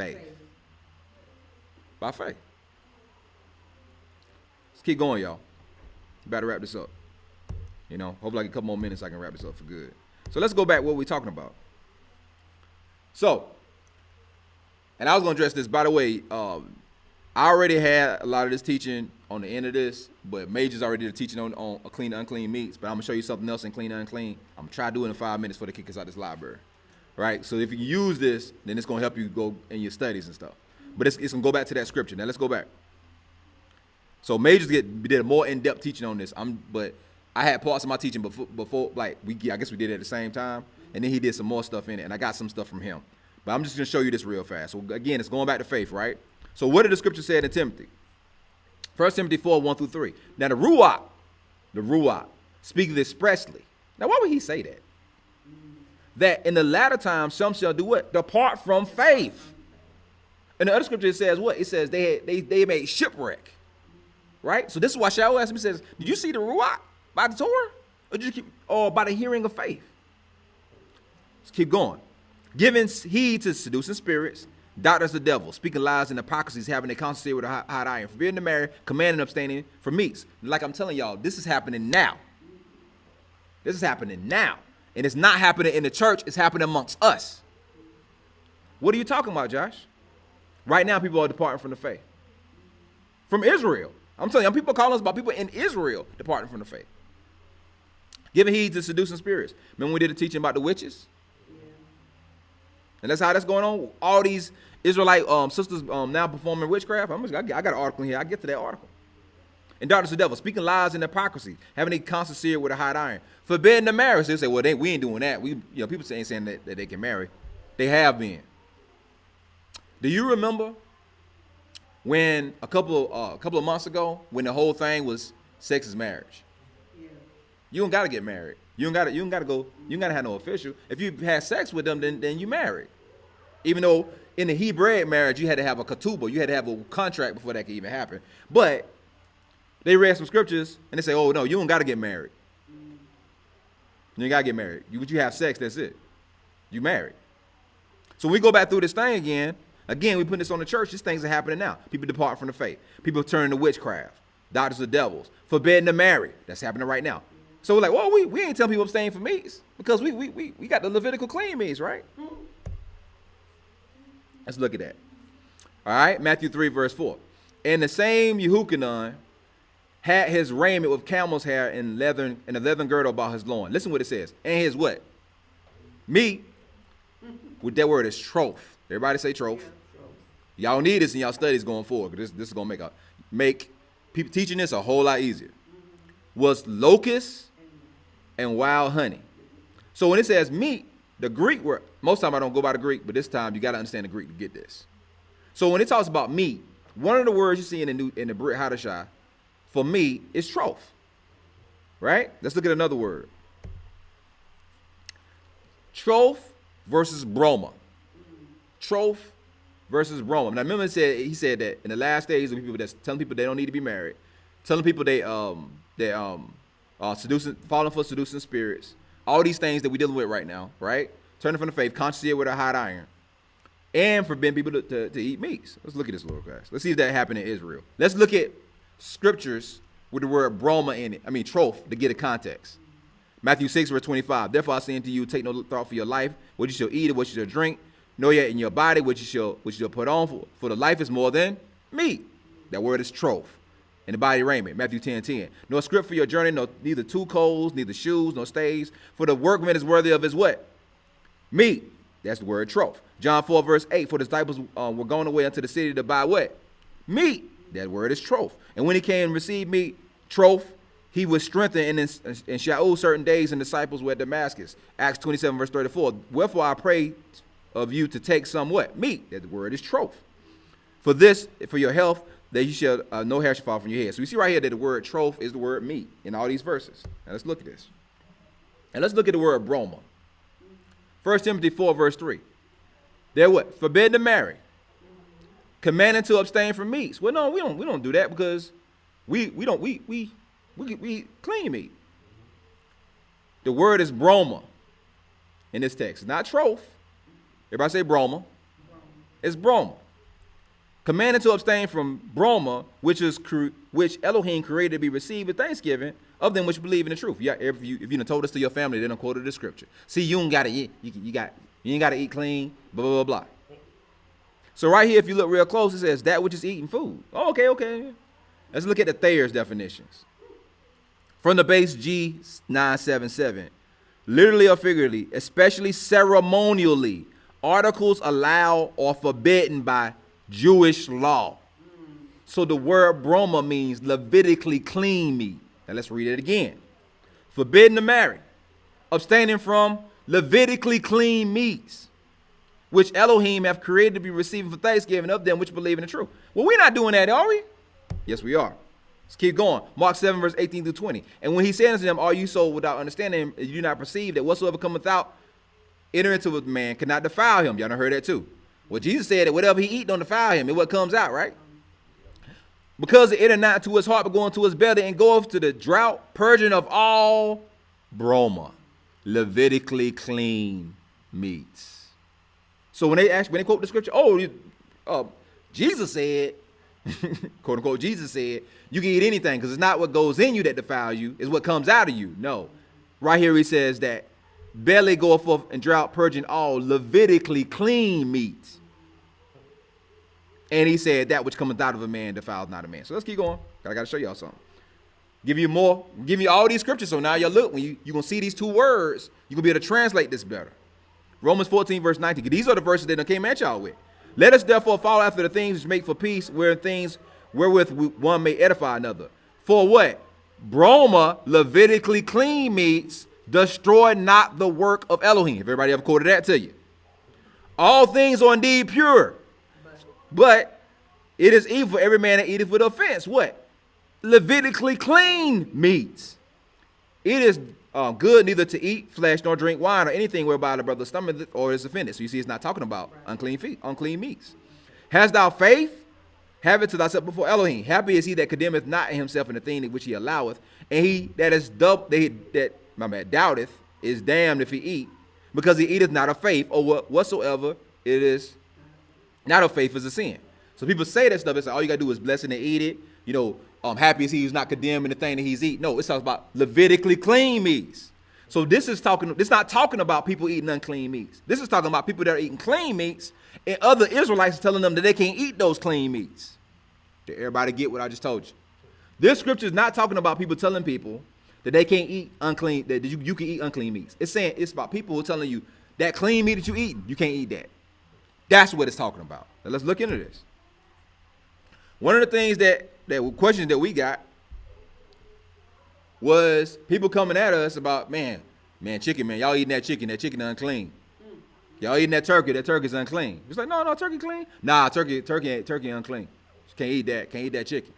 Faith. By faith. Let's keep going, y'all. Better wrap this up. You know, hopefully like a couple more minutes I can wrap this up for good. So let's go back what we're talking about. So, and I was going to address this, by the way, I already had a lot of this teaching on the end of this, but Major's already did a teaching on clean and unclean meats, but I'm going to show you something else in clean and unclean. I'm going to try to do it in 5 minutes before they kick us out of this library. Right? So if you use this, then it's going to help you go in your studies and stuff. But it's going to go back to that scripture. Now let's go back. So Majors did a more in-depth teaching on this. But I had parts of my teaching before like I guess we did it at the same time, and then he did some more stuff in it, and I got some stuff from him. But I'm just going to show you this real fast. So again, it's going back to faith, right? So what did the scripture say in Timothy? 1 Timothy 4, 1 through 3. Now the Ruach, speaketh expressly. Now why would he say that? That in the latter time some shall do what? Depart from faith. And the other scripture it says what? It says they made shipwreck. Right? So this is why Shaul asked me, says, did you see the Ruach by the Torah? Or by the hearing of faith? Let's keep going. Giving heed to seducing spirits, doctrines of the devil, speaking lies and hypocrisies, having a constancy with a hot iron, forbidding to marry, commanding abstaining from meats. Like I'm telling y'all, this is happening now. This is happening now. And it's not happening in the church, it's happening amongst us. What are you talking about, Josh? Right now, people are departing from the faith. From Israel. I'm telling you, people calling us about people in Israel departing from the faith. Giving heed to seducing spirits. Remember we did a teaching about the witches? Yeah. And that's how that's going on. All these Israelite sisters now performing witchcraft. I got an article here. I get to that article. And doctrines of the devil, speaking lies and hypocrisy, having a constant seer with a hot iron, forbidding the marriage. They say, well, we ain't doing that. People ain't saying that they can marry. They have been. Do you remember when a couple of months ago, when the whole thing was sex is marriage? Yeah. You don't gotta get married. You don't gotta have no official. If you had sex with them, then you married. Even though in the Hebrew marriage you had to have a ketubah, you had to have a contract before that could even happen. But they read some scriptures and they say, oh no, you don't gotta get married. You ain't gotta get married. You have sex, that's it. You married. So when we go back through this thing again, we put this on the church, these things are happening now. People depart from the faith. People turn to witchcraft, doctrines of devils, forbidden to marry. That's happening right now. So we're like, well, we ain't telling people abstain from meats because we got the Levitical clean meats, right? Let's look at that. All right, Matthew 3, verse 4. And the same Yehukanan had his raiment with camel's hair and a leathern girdle about his loin. Listen what it says. And his what? Meat. With that word is troph. Everybody say troph. Yeah, y'all need this in y'all studies going forward. Because this is going to make people teaching this a whole lot easier. Was locusts and wild honey. So when it says meat, the Greek word, most time I don't go by the Greek, but this time you got to understand the Greek to get this. So when it talks about meat, one of the words you see in the Brit Hadashah for meat is troph. Right? Let's look at another word. Troph versus broma. Troph versus broma. Now remember he said that in the last days of people that's telling people they don't need to be married, telling people they seducing, falling for seducing spirits, all these things that we're dealing with right now, right? Turning from the faith, conscious with a hot iron, and forbidding people to eat meats. Let's look at this little guys. Let's see if that happened in Israel. Let's look at scriptures with the word broma in it. Troph, to get a context. Matthew 6, verse 25. Therefore I say unto you, take no thought for your life, what you shall eat or what you shall drink, nor yet in your body what you shall put on. For the life is more than meat. That word is troph. In the body raiment, Matthew 10:10. Nor script for your journey, neither two coals, neither shoes, nor stays. For the workman is worthy of his what? Meat. That's the word troph. John 4, verse 8. For the disciples were going away unto the city to buy what? Meat. That word is troph. And when he came and received meat, troph, he was strengthened in Shaul certain days, and disciples were at Damascus. Acts 27, verse 34. Wherefore I pray of you to take some what? Meat. That the word is troph. For this, for your health, that you shall, no hair shall fall from your head. So we see right here that the word troph is the word meat in all these verses. Now let's look at this. And let's look at the word broma. 1 Timothy 4, verse 3. They're what? Forbidden to marry. Commanding to abstain from meats. Well, no, we don't do that because we clean meat. The word is broma in this text. It's not troph. Everybody say broma. It's broma. Commanded to abstain from broma, which Elohim created to be received with thanksgiving of them which believe in the truth. Yeah, if you done told this to your family, they done quoted the scripture. See, you ain't gotta eat. You ain't gotta eat clean. Blah blah blah blah. So right here, if you look real close, it says that which is eating food. Oh, okay. Let's look at the Thayer's definitions. From the base G977, literally or figuratively, especially ceremonially, articles allowed or forbidden by Jewish law. So the word broma means Levitically clean meat. Now let's read it again. Forbidden to marry, abstaining from Levitically clean meats, which Elohim have created to be received for thanksgiving of them which believe in the truth. Well, we're not doing that, are we? Yes, we are. Let's keep going. Mark 7, verse 18 through 20. And when he said unto them, are you so without understanding, you do not perceive that whatsoever cometh out, enter into a man, cannot defile him. Y'all done heard that too. Well, Jesus said that whatever he eat don't defile him. It's what comes out, right? Because it enter not to his heart, but go into his belly, and goeth to the drought, purging of all broma, Levitically clean meats. So when they quote the scripture, Jesus said, quote unquote, Jesus said, you can eat anything because it's not what goes in you that defile you, it's what comes out of you. No. Right here he says that belly goeth forth and drought, purging all Levitically clean meats. And he said that which cometh out of a man defiles not a man. So let's keep going. I got to show y'all something. Give you more. Give you all these scriptures. So now you look, when you're going to see these two words, you're going to be able to translate this better. Romans 14, verse 19. These are the verses that I came at y'all with. Let us therefore follow after the things which make for peace, wherewith one may edify another. For what? Broma, Levitically clean meats, destroy not the work of Elohim. If everybody ever quoted that to you. All things are indeed pure, but it is evil for every man that eateth with offense. What? Levitically clean meats. It is good neither to eat flesh nor drink wine or anything whereby the brother's stomach or is offended. So you see, it's not talking about unclean meats. Hast thou faith? Have it to thyself before Elohim. Happy is he that condemneth not himself in the thing which he alloweth, and he that doubteth is damned if he eat, because he eateth not of faith, or whatsoever it is not of faith is a sin. So people say that stuff. It's like, all you gotta do is bless it and eat it. Happy is he who's not condemned in the thing that he's eating. No, it talks about Levitically clean meats. So this not talking about people eating unclean meats. This is talking about people that are eating clean meats, and other Israelites telling them that they can't eat those clean meats. Did everybody get what I just told you? This scripture is not talking about people telling people that they can't eat unclean, that you can eat unclean meats. It's saying it's about people who are telling you that clean meat that you eating, you can't eat that. That's what it's talking about. Now let's look into this. One of the things questions that we got was people coming at us about, man, chicken, man, y'all eating that chicken unclean. Y'all eating that turkey's unclean. It's like, no, turkey clean. Nah, turkey unclean. Just can't eat that chicken.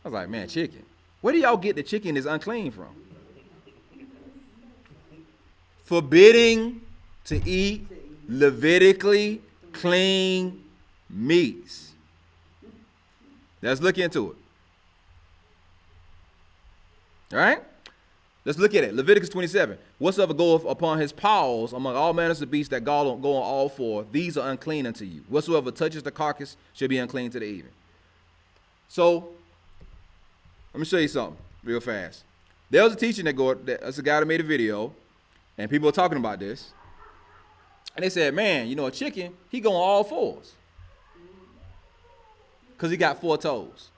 I was like, man, chicken. Where do y'all get the chicken is unclean from? Forbidding to eat Levitically clean meats. Let's look into it. All right? Let's look at it. Leviticus 27. Whatsoever goeth upon his paws among all manners of beasts that go on all four, these are unclean unto you. Whatsoever touches the carcass shall be unclean to the even. So, let me show you something real fast. There was a teaching that's a guy that made a video, and people were talking about this. And they said, man, a chicken, he go on all fours. Because he got 4 toes.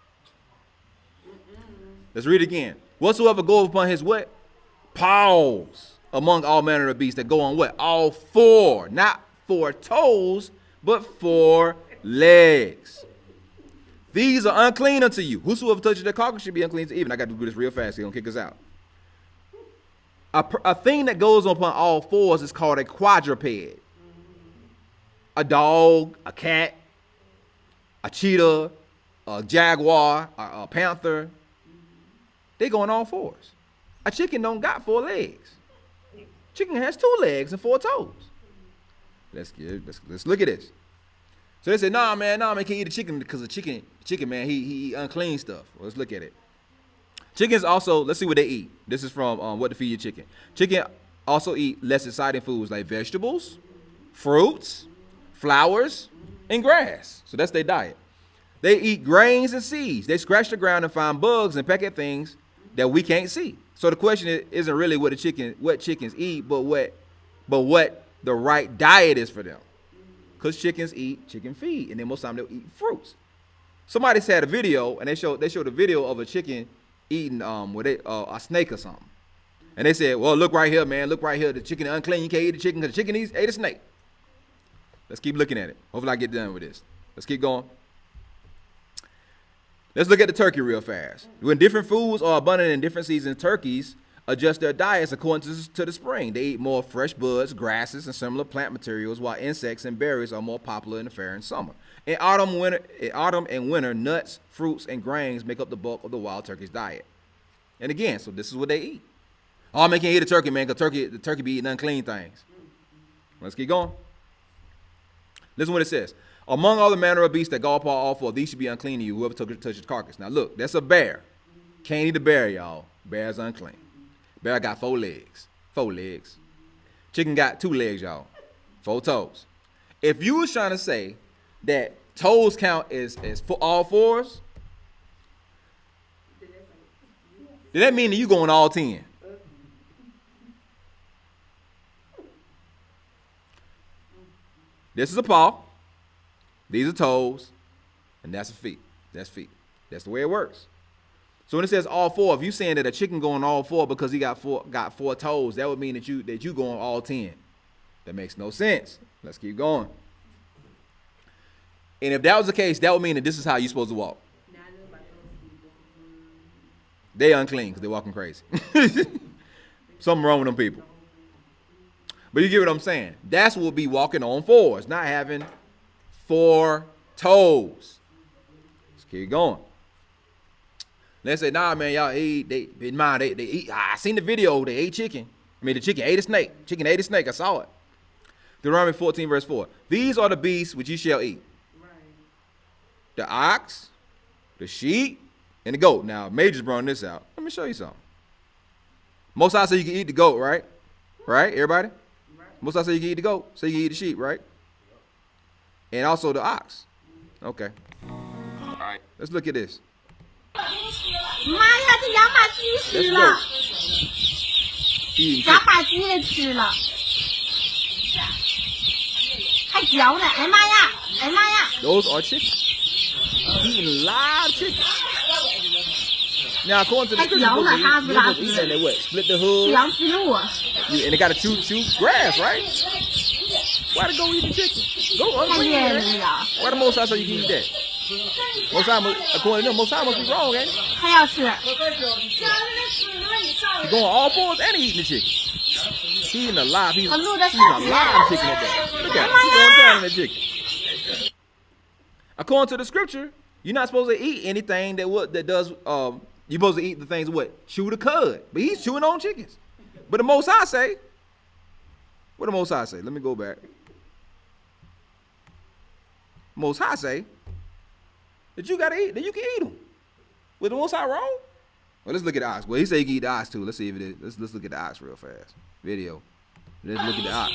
Let's read it again. Whatsoever goeth upon his what? Paws among all manner of beasts that go on what? All 4. Not 4 toes, but 4 legs. These are unclean unto you. Whosoever touches the carcass should be unclean to even. I got to do this real fast. They're going to kick us out. A thing that goes upon all 4s is called a quadruped. A dog, a cat, a cheetah, a jaguar, a panther. They go on all 4s. A chicken don't got 4 legs. Chicken has 2 legs and 4 toes. Let's look at this. So they said, nah, man, can't eat a chicken because the chicken, man, he eat unclean stuff. Well, let's look at it. Chickens also, let's see what they eat. This is from What to Feed Your Chicken. Chicken also eat less exciting foods like vegetables, fruits, flowers, and grass. So that's their diet. They eat grains and seeds. They scratch the ground and find bugs and peck at things that we can't see. So the question isn't really what chickens eat, but what the right diet is for them. Because chickens eat chicken feed, and then most of the time they'll eat fruits. Somebody said a video, and they showed a video of a chicken eating a snake or something. And they said, well, look right here, man. Look right here. The chicken is unclean. You can't eat the chicken because the chicken ate a snake. Let's keep looking at it. Hopefully I get done with this. Let's keep going. Let's look at the turkey real fast. When different foods are abundant in different seasons, turkeys adjust their diets according to the spring. They eat more fresh buds, grasses, and similar plant materials, while insects and berries are more popular in the fair and summer. In autumn and winter, nuts, fruits, and grains make up the bulk of the wild turkey's diet. And again, so this is what they eat. Oh, man, can't eat a turkey, man, because the turkey be eating unclean things. Let's keep going. Listen what it says. Among all the manner of beasts that God paw all for, these should be unclean to you, whoever touches the carcass. Now look, that's a bear. Can't eat a bear, y'all. Bear's unclean. Bear got 4 legs. 4 legs. Chicken got 2 legs, y'all. 4 toes. If you was trying to say that toes count as for all 4s, then that mean that you going all 10. This is a paw. These are toes. And that's a feet. That's feet. That's the way it works. So when it says all 4, if you saying that a chicken going all 4 because he got 4 toes, that would mean that you going all 10. That makes no sense. Let's keep going. And if that was the case, that would mean that this is how you're supposed to walk. They unclean because they're walking crazy. Something wrong with them people. But you get what I'm saying. That's what we'll be walking on 4s, not having 4 toes. Let's keep going. Let's say, nah, man, y'all eat. They eat. I seen the video. They ate chicken. I mean, the chicken ate a snake. Chicken ate a snake. I saw it. Deuteronomy 14, verse 4. These are the beasts which ye shall eat. Right. The ox, the sheep, and the goat. Now, Major's brought this out. Let me show you something. Most I say you can eat the goat, right? Right, everybody? Right. Most I say you can eat the goat. So you can eat the sheep, right? And also the ox. Okay. All right. Let's look at this. 妈呀，这羊把鸡吃了，羊把鸡也吃了，还嚼呢！哎妈呀，哎妈呀 Those are chickens. Eating live chickens. Now, according to the scripture, you're supposed to eat that. They what? Split the hood. And they got to chew grass, right? Why to go eat the chicken? Go unclean. Why the most I say you can eat that? Most time, according to them, most time must be wrong, ain't it? He's going all 4s and he eating the chicken. He eating alive. He's a live chicken at that. Look at him. He's going down in the chicken. According to the scripture, you're not supposed to eat anything that does. You're supposed to eat the things that what? Chew the cud. But he's chewing on chickens. But the Most High say, what the Most High say? Let me go back. Most High say that you gotta eat, that you can eat them. Was the Most High wrong? Well, let's look at the ox. Well, he said you can eat the ox too. Let's see if it is. Let's look at the ox real fast. Video. Let's look at the ox.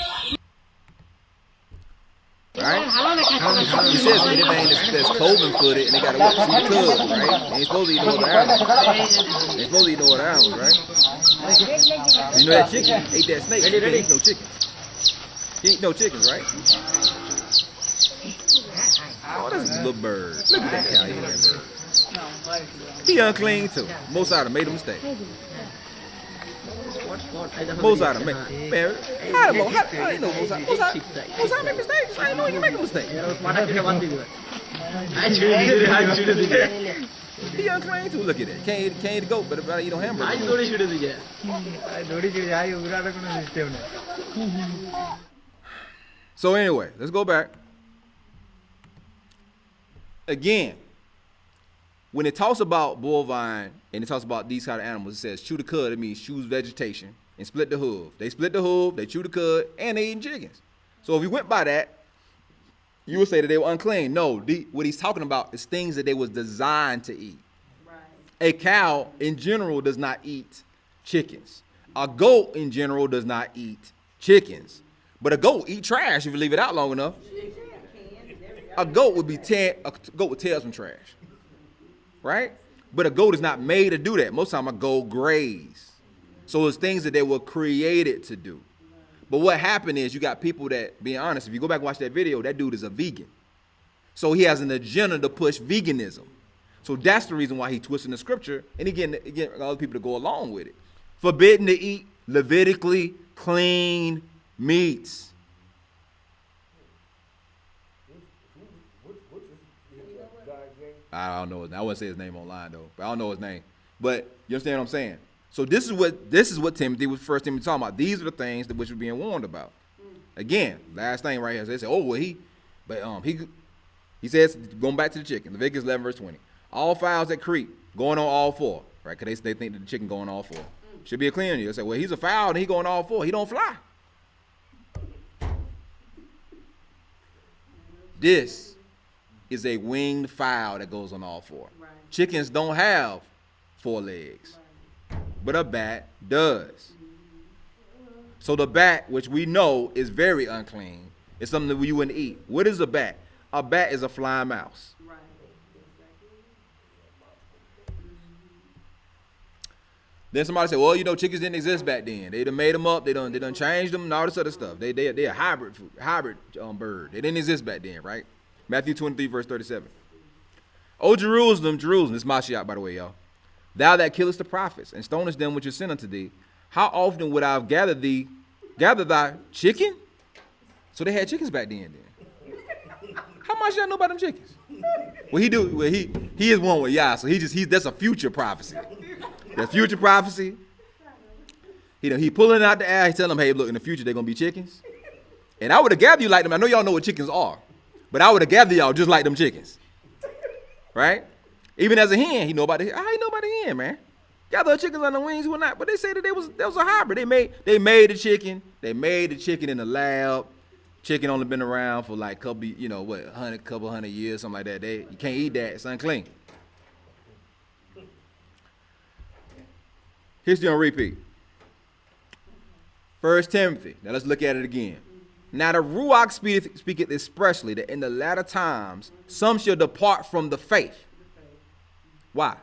Right? He says anything that's cloven footed and they gotta chew the cud, right? They ain't supposed to eat no other animals. They ain't supposed to eat no other animals, right? You know that chicken ate that snake. He can't eat no chickens. He ain't no chickens, right? Oh, that's a little bird. Look at that cow eating that bird. He unclean too. Most out of made a mistake. Most out of man. How you know Most out make mistakes? I didn't know he can make a mistake. He unclean too. Look at that. Can't eat the goat, but about to eat on hamburger. So anyway, let's go back. Again, when it talks about bovine and it talks about these kind of animals, it says chew the cud. It means choose vegetation and split the hoof. They split the hoof, they chew the cud, and they eating chickens. So if you went by that, you would say that they were unclean. No, what he's talking about is things that they was designed to eat. Right. A cow in general does not eat chickens. A goat in general does not eat chickens. But a goat eat trash if you leave it out long enough. A goat would tear some trash, right? But a goat is not made to do that. Most of the time, a goat graze. So it's things that they were created to do. But what happened is you got people that, being honest, if you go back and watch that video, that dude is a vegan. So he has an agenda to push veganism. So that's the reason why he twisting the scripture and he getting other people to go along with it. Forbidden to eat Levitically clean meats. I don't know his name. I wouldn't say his name online though, but I don't know his name. But you understand what I'm saying? So this is what Timothy was first Timothy talking about. These are the things that which we're being warned about. Again, last thing right here. They say, oh well, he says, going back to the chicken, Leviticus 11 verse 20. All fowls that creep, going on all four, right? Because they think that the chicken going all four. Should be a clean you. They say, well, he's a fowl and he going all four. He don't fly. This is a winged fowl that goes on all four. Right. Chickens don't have 4 legs, but a bat does. So the bat, which we know is very unclean, is something that you wouldn't eat. What is a bat? A bat is a flying mouse. Right. Then somebody said, well, chickens didn't exist back then. They done made them up. They done changed them and all this other stuff. They're a hybrid bird. They didn't exist back then, right? Matthew 23, verse 37. O Jerusalem, Jerusalem, this is Mashiach, by the way, y'all. Thou that killest the prophets and stonest them which are sent unto thee, how often would I have gather thy chicken? So they had chickens back then. How much y'all know about them chickens? Well, he is one with Yah, so that's a future prophecy. That's future prophecy. He pulling out the air. He's telling them, hey, look, in the future they're gonna be chickens. And I would have gathered you like them. I know y'all know what chickens are, but I would have gathered y'all just like them chickens, right? Even as a hen, I know about the hen, man. Gather chickens on the wings, or not? But they say that there was a hybrid. They made the chicken. They made the chicken in the lab. Chicken only been around for like couple hundred years, something like that. You can't eat that. It's unclean. History on repeat. 1 Timothy. Now let's look at it again. Now the Ruach speaketh expressly that in the latter times some shall depart from the faith. Why?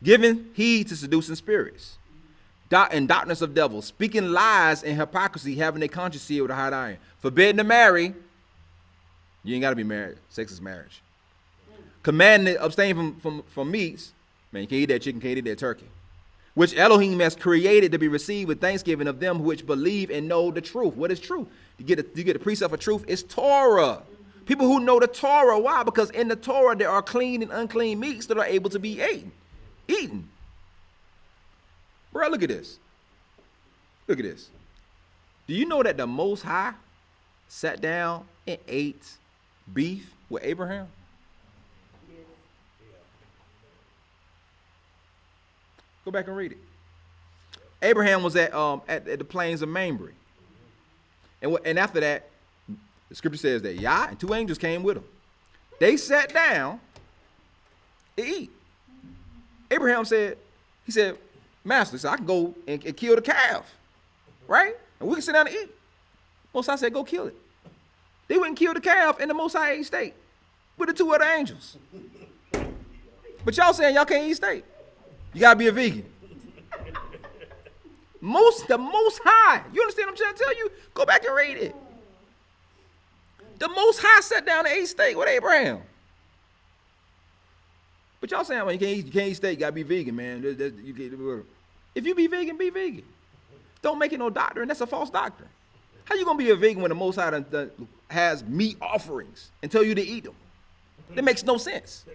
Giving heed to seducing spirits, and doctrines of devils, speaking lies and hypocrisy, having a conscience sealed with a hot iron. Forbidden to marry. You ain't got to be married. Sex is marriage. Commanding to abstain from meats. Man, you can't eat that chicken, can't eat that turkey. Which Elohim has created to be received with thanksgiving of them which believe and know the truth. What is truth? You get the precept of truth. It's Torah. People who know the Torah. Why? Because in the Torah there are clean and unclean meats that are able to be eaten. Bro, look at this. Look at this. Do you know that the Most High sat down and ate beef with Abraham? Go back and read it. Abraham was at the plains of Mamre. And after that, the scripture says that Yah and 2 angels came with him. They sat down to eat. Abraham said, Master, so I can go and kill the calf, right? And we can sit down and eat. Most High said, go kill it. They went and killed the calf in the Most High ate steak with the 2 other angels. But y'all saying y'all can't eat steak. You gotta be a vegan. The Most High. You understand what I'm trying to tell you? Go back and read it. The Most High sat down and ate steak with Abraham. But y'all saying, well, you can't eat steak, you gotta be vegan, man. If you be vegan. Don't make it no doctrine. That's a false doctrine. How you gonna be a vegan when the Most High has meat offerings and tell you to eat them? That makes no sense.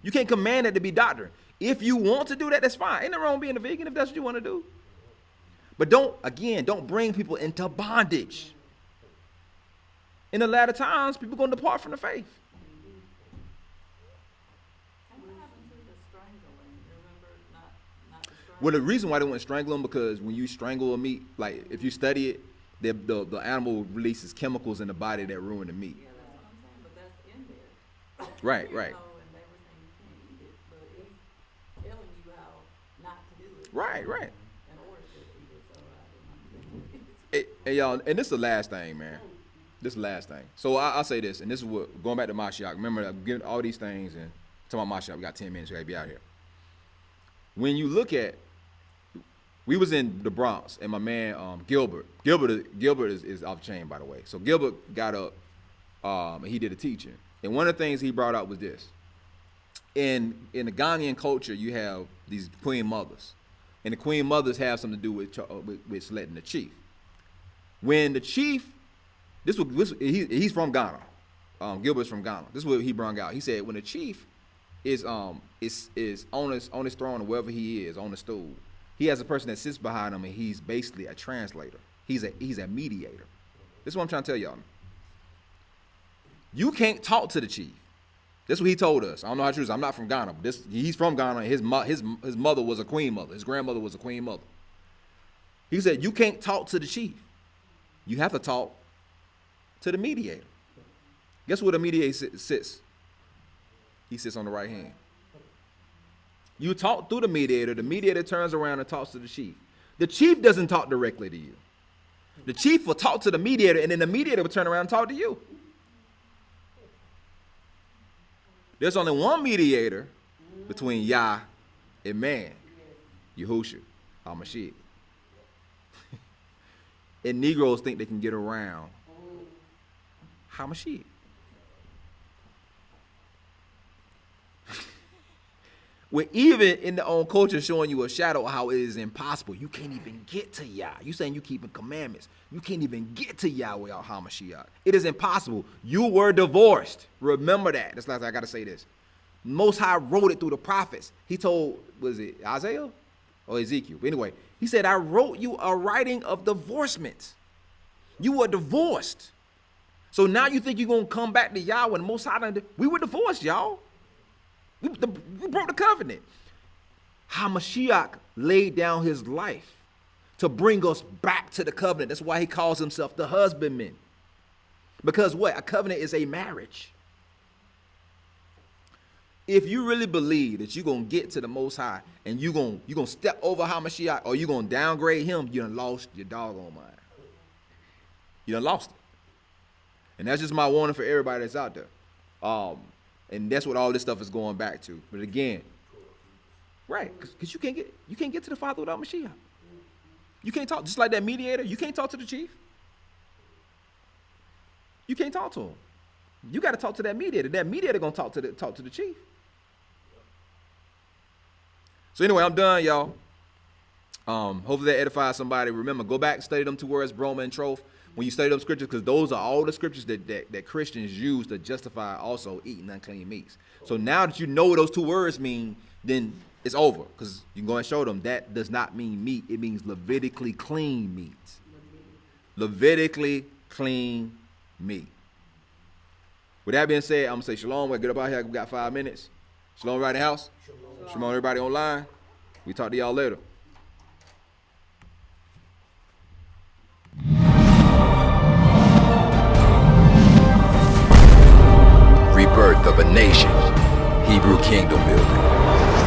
You can't command it to be doctrine. If you want to do that, that's fine. Ain't nothing wrong being a vegan if that's what you want to do. But don't bring people into bondage. In the latter times, people are going to depart from the faith. Well, the reason why they wouldn't strangle them, because when you strangle a meat, like if you study it, the animal releases chemicals in the body that ruin the meat. Yeah, that's what I'm saying, but that's in there. Right. And they were saying you can't eat it, but he's telling you how not to do it. Right. In order to eat it, so I didn't. Hey, y'all, and this is the last thing, man. this is the last thing. So I'll say this, and this is what, going back to Mashiach. Remember, I'm giving all these things, and talking about Mashiach, we got 10 minutes, we gotta be out here. When you look at, we was in the Bronx, and my man Gilbert is off chain, by the way. So Gilbert got up, and he did a teaching, and one of the things he brought up was this: in the Ghanaian culture, you have these queen mothers, and the queen mothers have something to do with selecting the chief. When the chief, he's from Ghana, Gilbert's from Ghana. This is what he brought out. He said when the chief is on his throne or wherever he is on the stool, he has a person that sits behind him, and he's basically a translator. He's a mediator. This is what I'm trying to tell y'all. You can't talk to the chief. This is what he told us. I don't know how true it is. I'm not from Ghana. But he's from Ghana. His mother was a queen mother. His grandmother was a queen mother. He said you can't talk to the chief. You have to talk to the mediator. Guess where the mediator sits? He sits on the right hand. You talk through the mediator turns around and talks to the chief. The chief doesn't talk directly to you. The chief will talk to the mediator, and then the mediator will turn around and talk to you. There's only one mediator between Yah and man, Yahushua, HaMashiach. And Negroes think they can get around HaMashiach. We're even in the own culture showing you a shadow of how it is impossible. You can't even get to Yah. You saying you keeping commandments. You can't even get to Yah without HaMashiach. It is impossible. You were divorced. Remember that. That's last I got to say this. Most High wrote it through the prophets. He told, was it Isaiah or Ezekiel? But anyway, he said, I wrote you a writing of divorcement. You were divorced. So now you think you're going to come back to Yah when Most High, we were divorced, y'all. We broke the covenant. HaMashiach laid down his life to bring us back to the covenant. That's why he calls himself the husbandman. Because what? A covenant is a marriage. If you really believe that you're going to get to the Most High and you're going to step over HaMashiach or you're going to downgrade him, you done lost your doggone mind. You done lost it. And that's just my warning for everybody that's out there. And that's what all this stuff is going back to. But again, right, because you can't get to the Father without Mashiach. You can't talk, just like that mediator, you can't talk to the chief. You can't talk to him. You got to talk to that mediator. That mediator going to talk to the chief. So anyway, I'm done, y'all. Hopefully that edifies somebody. Remember, go back and study them 2 words, broma and troph. When you study them scriptures, because those are all the scriptures that Christians use to justify also eating unclean meats. So now that you know what those 2 words mean, then it's over. Because you can go and show them that does not mean meat. It means Levitically clean meat. Levitically clean meat. With that being said, I'm going to say shalom. We'll get up out here. We got 5 minutes. Shalom, right in the house. Shalom, everybody online. We talk to y'all later. Rebirth of a nation. Hebrew kingdom building.